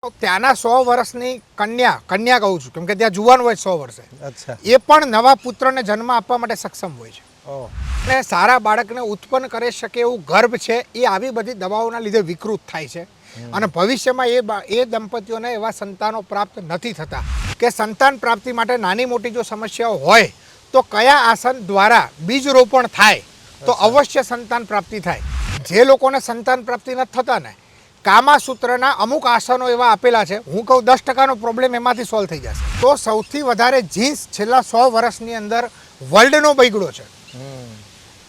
ત્યાંના 100 વર્ષની કન્યા કહું છું કેમ કે ત્યાં જુવાન હોય 100 વર્ષે. અચ્છા. એ પણ નવા પુત્રને જન્મ આપવા માટે સક્ષમ હોય છે. અને સારા બાળકને ઉત્પન્ન કરી શકે એવું ગર્ભ છે એ આવી બધી દવાઓના લીધે વિકૃત થાય છે અને ભવિષ્યમાં એ દંપતીઓને એવા સંતાનો પ્રાપ્ત નથી થતા કે સંતાન પ્રાપ્તિ માટે નાની મોટી જો સમસ્યાઓ હોય તો કયા આસન દ્વારા બીજ રોપણ થાય તો અવશ્ય સંતાન પ્રાપ્તિ થાય. જે લોકોને સંતાન પ્રાપ્તિ નથી થતા ને કામાસૂત્રના અમુક આસનો એવા આપેલા છે, હું કહું 10%નો પ્રોબ્લેમ એમાંથી સોલ્વ થઈ જશે. તો સૌથી વધારે જીન્સ છેલ્લા 100 વર્ષની અંદર વર્લ્ડનો બગડ્યો છે.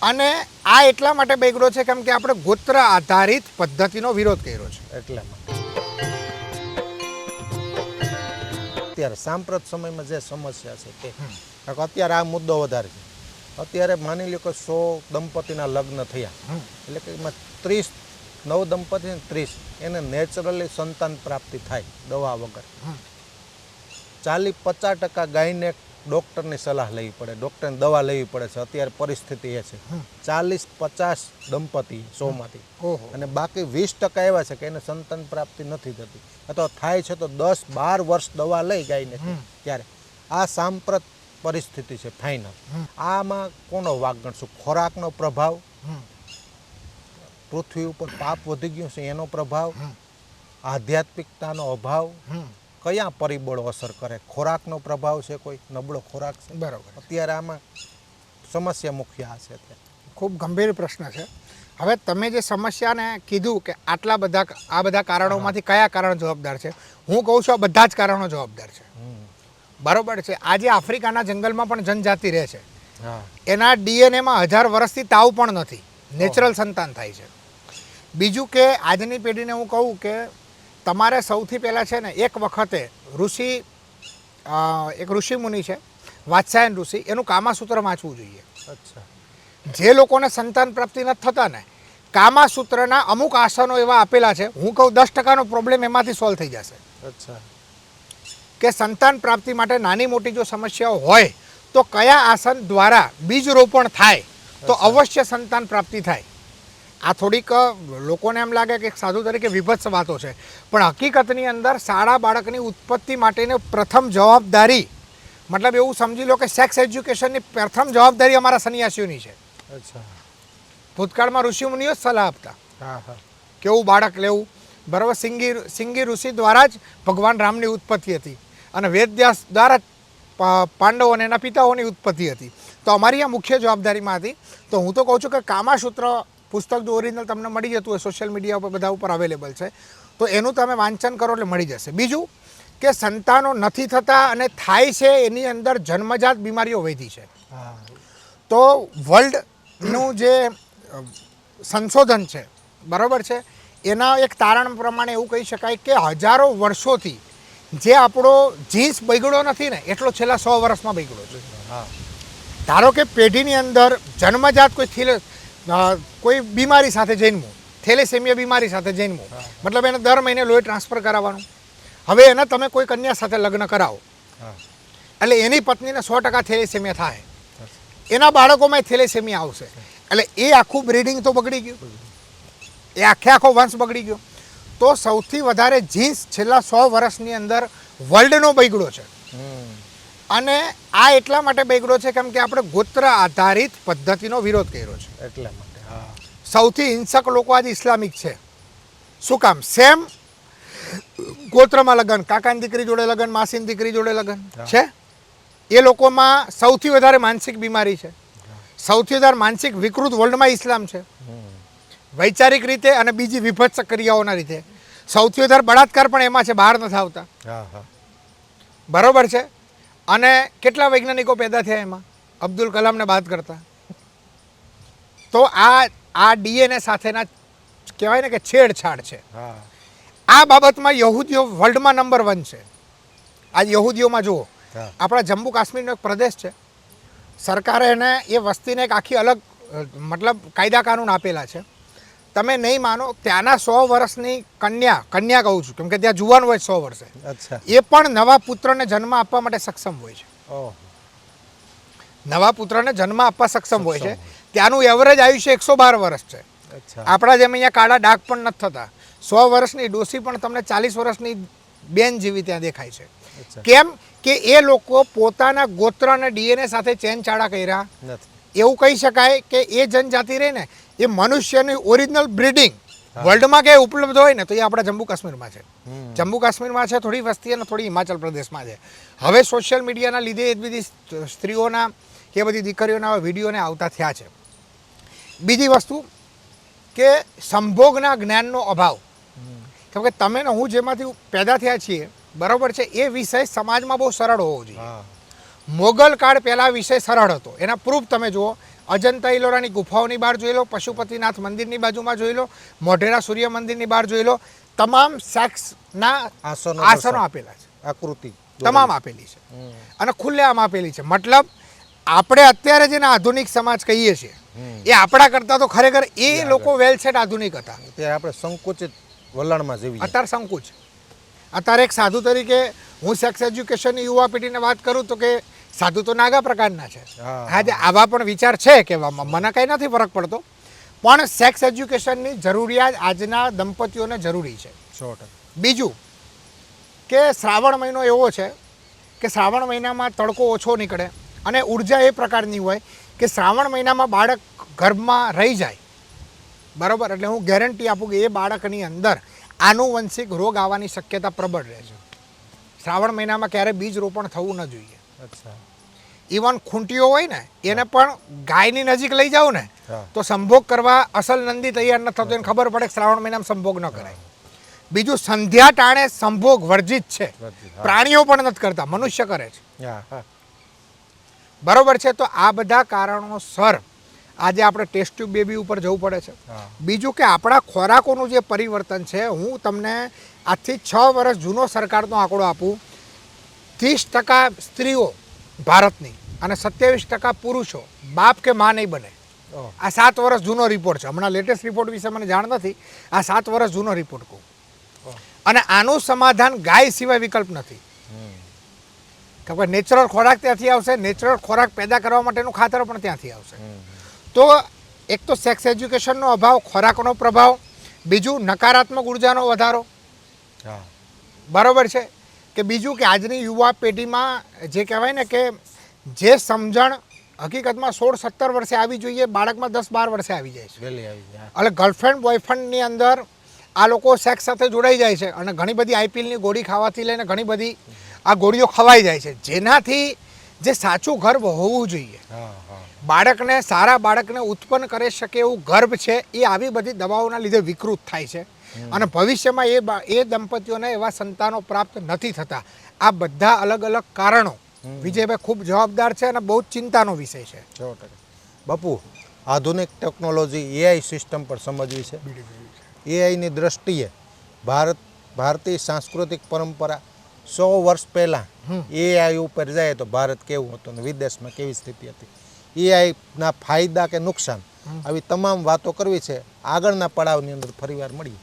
અને આ એટલા માટે બગડ્યો છે કેમ કે આપણે ગોત્ર આધારિત પદ્ધતિનો વિરોધ કર્યો છે. એટલા માટે અત્યારે સાંપ્રત સમયમાં જે સમસ્યા છે તે અત્યારે આ મુદ્દો વધારે છે. અત્યારે માની લો કે 100 દંપતીના લગ્ન થયા એટલે કે એમાં 30 નવ દંપતી 30 એને નેચરલી સંતાન પ્રાપ્તિ થાય દવા વગર. 40-50% ગાયને ડૉક્ટરની સલાહ લેવી પડે, ડૉક્ટરની દવા લેવી પડે છે. અત્યારે પરિસ્થિતિ એ છે 40-50 દંપતી 100માંથી અને બાકી 20% એવા છે કે એને સંતાન પ્રાપ્તિ નથી થતી અથવા થાય છે તો 10-12 વર્ષ દવા લઈ ગાયને ત્યારે આ સાંપ્રત પરિસ્થિતિ છે ફાઇનલ. આમાં કોનો વાંક ગણશું? ખોરાકનો પ્રભાવ, પૃથ્વી ઉપર પાપ વધી ગયું છે એનો પ્રભાવ, આધ્યાત્મિકતાનો અભાવ, કયા પરિબળો અસર કરે? ખોરાકનો પ્રભાવ છે, કોઈ નબળો ખોરાક છે. બરાબર. અત્યારે આમાં સમસ્યા મુખ્ય આ છે. ખૂબ ગંભીર પ્રશ્ન છે. હવે તમે જે સમસ્યાને કીધું કે આ બધા કારણોમાંથી કયા કારણ જવાબદાર છે, હું કહું છું આ બધા જ કારણો જવાબદાર છે. બરાબર છે. આજે આફ્રિકાના જંગલમાં પણ જનજાતિ રહે છે, એના ડીએનએમાં 1000 વર્ષથી તાવ પણ નથી, નેચરલ સંતાન થાય છે. બીજું કે આજની પેઢીને હું કહું કે તમારે સૌથી પહેલાં છે ને એક વખતે એક ઋષિમુનિ છે વાત્સાયન ઋષિ, એનું કામાસૂત્ર વાંચવું જોઈએ. અચ્છા. જે લોકોને સંતાન પ્રાપ્તિ નથી થતા ને કામાસૂત્રના અમુક આસનો એવા આપેલા છે, હું કહું 10%નો પ્રોબ્લેમ એમાંથી સોલ્વ થઈ જશે. અચ્છા. કે સંતાન પ્રાપ્તિ માટે નાની મોટી જો સમસ્યાઓ હોય તો કયા આસન દ્વારા બીજ રોપણ થાય તો અવશ્ય સંતાન પ્રાપ્તિ થાય. આ થોડીક લોકોને એમ લાગે કે સાધુ તરીકે વિભત્સ વાતો છે, પણ હકીકતની અંદર શાળા બાળકની ઉત્પત્તિ માટેની પ્રથમ જવાબદારી, મતલબ એવું સમજી લો કે સેક્સ એજ્યુકેશનની પ્રથમ જવાબદારી અમારા સંન્યાસીઓની છે. અચ્છા. ભૂતકાળમાં ઋષિમુનિઓ જ સલાહ આપતા કેવું બાળક લેવું. બરાબર. સિંગી ઋષિ દ્વારા જ ભગવાન રામની ઉત્પત્તિ હતી અને વેદવ્યાસ દ્વારા જ પાંડવો અને એના પિતાઓની ઉત્પત્તિ હતી. તો અમારી આ મુખ્ય જવાબદારીમાં હતી. તો હું તો કહું છું કે કામાસૂત્ર પુસ્તક જો ઓરિજિનલ તમને મળી જતું હોય, સોશિયલ મીડિયા ઉપર બધા ઉપર અવેલેબલ છે, તો એનું તમે વાંચન કરો એટલે મળી જશે. બીજું કે સંતાનો નથી થતા અને થાય છે એની અંદર જન્મજાત બીમારીઓ વધી છે. તો વર્લ્ડનું જે સંશોધન છે, બરાબર છે, એના એક તારણ પ્રમાણે એવું કહી શકાય કે હજારો વર્ષોથી જે આપણો જીન્સ બગડ્યો નથી ને એટલો છેલ્લા 100 વર્ષમાં બગડ્યો છે. ધારો કે પેઢીની અંદર જન્મજાત કોઈ બીમારી સાથે જન્મવું, થેલેસેમિયા બીમારી સાથે જન્મવું, મતલબ એને દર મહિને લોહી ટ્રાન્સફર કરાવવાનું. હવે એને તમે કોઈ કન્યા સાથે લગ્ન કરાવો એટલે એની પત્નીને 100% થેલેસેમિયા થાય, એના બાળકોમાં થેલેસેમિયા આવશે. એટલે એ આખું બ્રીડિંગ તો બગડી ગયું, એ આખો વંશ બગડી ગયો. તો સૌથી વધારે જીન્સ છેલ્લા 100 વર્ષની અંદર વર્લ્ડનો બગડ્યો છે. અને આ એટલા માટે બગડ્યો છે કેમ કે આપણે ગોત્ર આધારિત પદ્ધતિનો વિરોધ કર્યો છે. એટલા માટે સૌથી હિંસક લોકો આજે ઇસ્લામિક છે. શું કામ? સેમ ગોત્રમાં લગ્ન, કાકાની દીકરી જોડે લગ્ન, માસીની દીકરી જોડે લગ્ન છે. એ લોકોમાં સૌથી વધારે માનસિક બીમારી છે, સૌથી વધારે માનસિક વિકૃત વર્લ્ડમાં ઇસ્લામ છે. વૈચારિક રીતે અને બીજી વિભત્સ ક્રિયાઓના રીતે સૌથી વધારે બળાત્કાર પણ એમાં છે, બહાર નથી આવતા. બરોબર છે. અને કેટલા વૈજ્ઞાનિકો પેદા થયા એમાં અબ્દુલ કલામને બાદ કરતા. તો આ ડીએનએ સાથેના કહેવાય ને કે છેડછાડ છે. આ બાબતમાં યહૂદીઓ વર્લ્ડમાં નંબર 1 છે. આજ યહૂદીઓમાં જુઓ, આપણા જમ્મુ કાશ્મીરનો એક પ્રદેશ છે, સરકારે એને એ વસ્તીને એક આખી અલગ મતલબ કાયદા કાનૂન આપેલા છે. તમે નહીં માનો, ત્યાંના 100 વર્ષની કન્યા કહું છું કેમ કે ત્યાં જુવાન હોય 100 વર્ષે, એ પણ નવા પુત્રને જન્મ આપવા માટે સક્ષમ હોય છે. નવા પુત્રને જન્મ આપવા સક્ષમ હોય છે. ત્યાંનું એવરેજ આયુષ્ય 112 વર્ષ છે. આપણા જેમ અહીંયા કાળા ડાઘ પણ નથી થતા. 100 વર્ષની ડોસી પણ તમને 40 વર્ષની બેન જેવી ત્યાં દેખાય છે. અચ્છા. કેમ કે એ લોકો પોતાના ગોત્ર અને ડીએનએ સાથે ચેનચાળા કર્યા નથી. એવું કહી શકાય કે એ જનજાતિ રહે ને એ મનુષ્યની ઓરિજિનલ બ્રિડિંગ વર્લ્ડમાં ક્યાંય ઉપલબ્ધ હોય ને તો એ આપણા જમ્મુ કાશ્મીરમાં છે. જમ્મુ કાશ્મીરમાં છે, થોડી વસ્તી અને થોડી હિમાચલ પ્રદેશમાં છે. હવે સોશિયલ મીડિયાના લીધે એ બધી સ્ત્રીઓના કે બધી દીકરીઓના વિડીયોને આવતા થયા છે. બીજી વસ્તુ કે સંભોગના જ્ઞાનનો અભાવ. કેમ કે તમે ને હું જેમાંથી પેદા થયા છીએ બરાબર છે, એ વિષય સમાજમાં બહુ સરળ હોવો જોઈએ. હા. મોગલ કાળ પહેલાં વિષય સરળ હતો. એના પ્રૂફ તમે જુઓ, અજંતા ઇલોરાની ગુફાઓની બહાર જોઈ લો, પશુપતિનાથ મંદિરની બાજુમાં જોઈ લો, મોઢેરા સૂર્ય મંદિરની બહાર જોઈ લો, તમામ સેક્સના આસનો આપેલા છે, આકૃતિ તમામ આપેલી છે અને ખુલ્લેઆમ આપેલી છે. મતલબ આપણે અત્યારે જેને આધુનિક સમાજ કહીએ છીએ એ આપણા કરતાં તો ખરેખર એ લોકો વેલસેટ આધુનિક હતા. ત્યારે આપણે સંકુચિત વલણમાં જીવીએ. અત્યારે સંકુચ. અત્યારે એક સાધુ તરીકે હું સેક્સ એજ્યુકેશનની યુવા પેઢીને વાત કરું તો કે સાધુ તો નાગા પ્રકારના છે. આજે આવા પણ વિચાર છે કે મને કંઈ નથી ફરક પડતો, પણ સેક્સ એજ્યુકેશનની જરૂરિયાત આજના દંપતીઓને જરૂરી છે. 100%. બીજું કે શ્રાવણ મહિનો એવો છે કે શ્રાવણ મહિનામાં તડકો ઓછો નીકળે અને ઉર્જા એ પ્રકારની હોય કે શ્રાવણ મહિનામાં બાળક ગર્ભમાં રહી જાય બરાબર. એટલે હું ગેરંટી આપું કે એ બાળકની અંદર આનુવંશિક રોગ આવવાની શક્યતા પ્રબળ રહે છે. શ્રાવણ મહિનામાં ક્યારેય બીજ રોપણ થવું ન જોઈએ. અચ્છા. ઇવન ખૂંટીઓ હોય ને એને પણ ગાયની નજીક લઈ જાઓ ને હા. તો સંભોગ કરવા અસલ નંદી તૈયાર ન થતો એને ખબર પડે કે શ્રાવણ મહિનામાં સંભોગ ન કરાય. બીજું સંધ્યા ટાણે સંભોગ વર્જિત છે. પ્રાણીઓ પણ નથી કરતા, મનુષ્ય કરે છે. હા, હા. બરોબર છે. તો આ બધા કારણોસર આજે આપણે ટેસ્ટ ટ્યુબ બેબી ઉપર જવું પડે છે. બીજું કે આપણા ખોરાકોનું જે પરિવર્તન છે, હું તમને આજથી 6 વર્ષ જૂનો સરકારનો આંકડો આપું, 30% સ્ત્રીઓ ભારતની અને 27% પુરુષો બાપ કે માં નહીં બને. આ 7 વર્ષ જૂનો રિપોર્ટ છે. હમણાં લેટેસ્ટ રિપોર્ટ વિશે મને જાણ નથી. આ 7 વર્ષ જૂનો રિપોર્ટ કહું. અને આનું સમાધાન ગાય સિવાય વિકલ્પ નથી. કેમ કે નેચરલ ખોરાક ત્યાંથી આવશે, નેચરલ ખોરાક પેદા કરવા માટેનું ખાતર પણ ત્યાંથી આવશે. તો એક તો સેક્સ એજ્યુકેશનનો અભાવ, ખોરાકનો પ્રભાવ, બીજું નકારાત્મક ઉર્જાનો વધારો બરાબર છે. કે બીજું કે આજની યુવા પેઢીમાં જે કહેવાય ને કે જે સમજણ હકીકતમાં 16-17 વર્ષે આવી જોઈએ, બાળકમાં 10-12 વર્ષે આવી જાય છે. એટલે ગર્લફ્રેન્ડ બોયફ્રેન્ડની અંદર આ લોકો સેક્સ સાથે જોડાઈ જાય છે અને ઘણી બધી આઈપીએલની ગોળી ખાવાથી લઈને ઘણી બધી આ ગોળીઓ ખવાઈ જાય છે, જેનાથી જે સાચું ગર્ભ હોવું જોઈએ, બાળકને સારા બાળકને ઉત્પન્ન કરી શકે એવું ગર્ભ છે, એ આવી બધી દવાઓના લીધે વિકૃત થાય છે અને ભવિષ્યમાં એ દંપતીઓને એવા સંતાનો પ્રાપ્ત નથી થતા. આ બધા અલગ અલગ કારણો વિજયભાઈ ખૂબ જવાબદાર છે અને બહુ ચિંતાનો વિષય છે. 100%. બાપુ, આધુનિક ટેકનોલોજી એઆઈ સિસ્ટમ પર સમજવી છે. એઆઈની દ્રષ્ટિએ ભારતીય સાંસ્કૃતિક પરંપરા 100 વર્ષ પહેલાં એઆઈ ઉપર જાય તો ભારત કેવું હતું ને વિદેશમાં કેવી સ્થિતિ હતી, એઆઈના ફાયદા કે નુકસાન, આવી તમામ વાતો કરવી છે. આગળના પડાવની અંદર ફરીવાર મળીએ.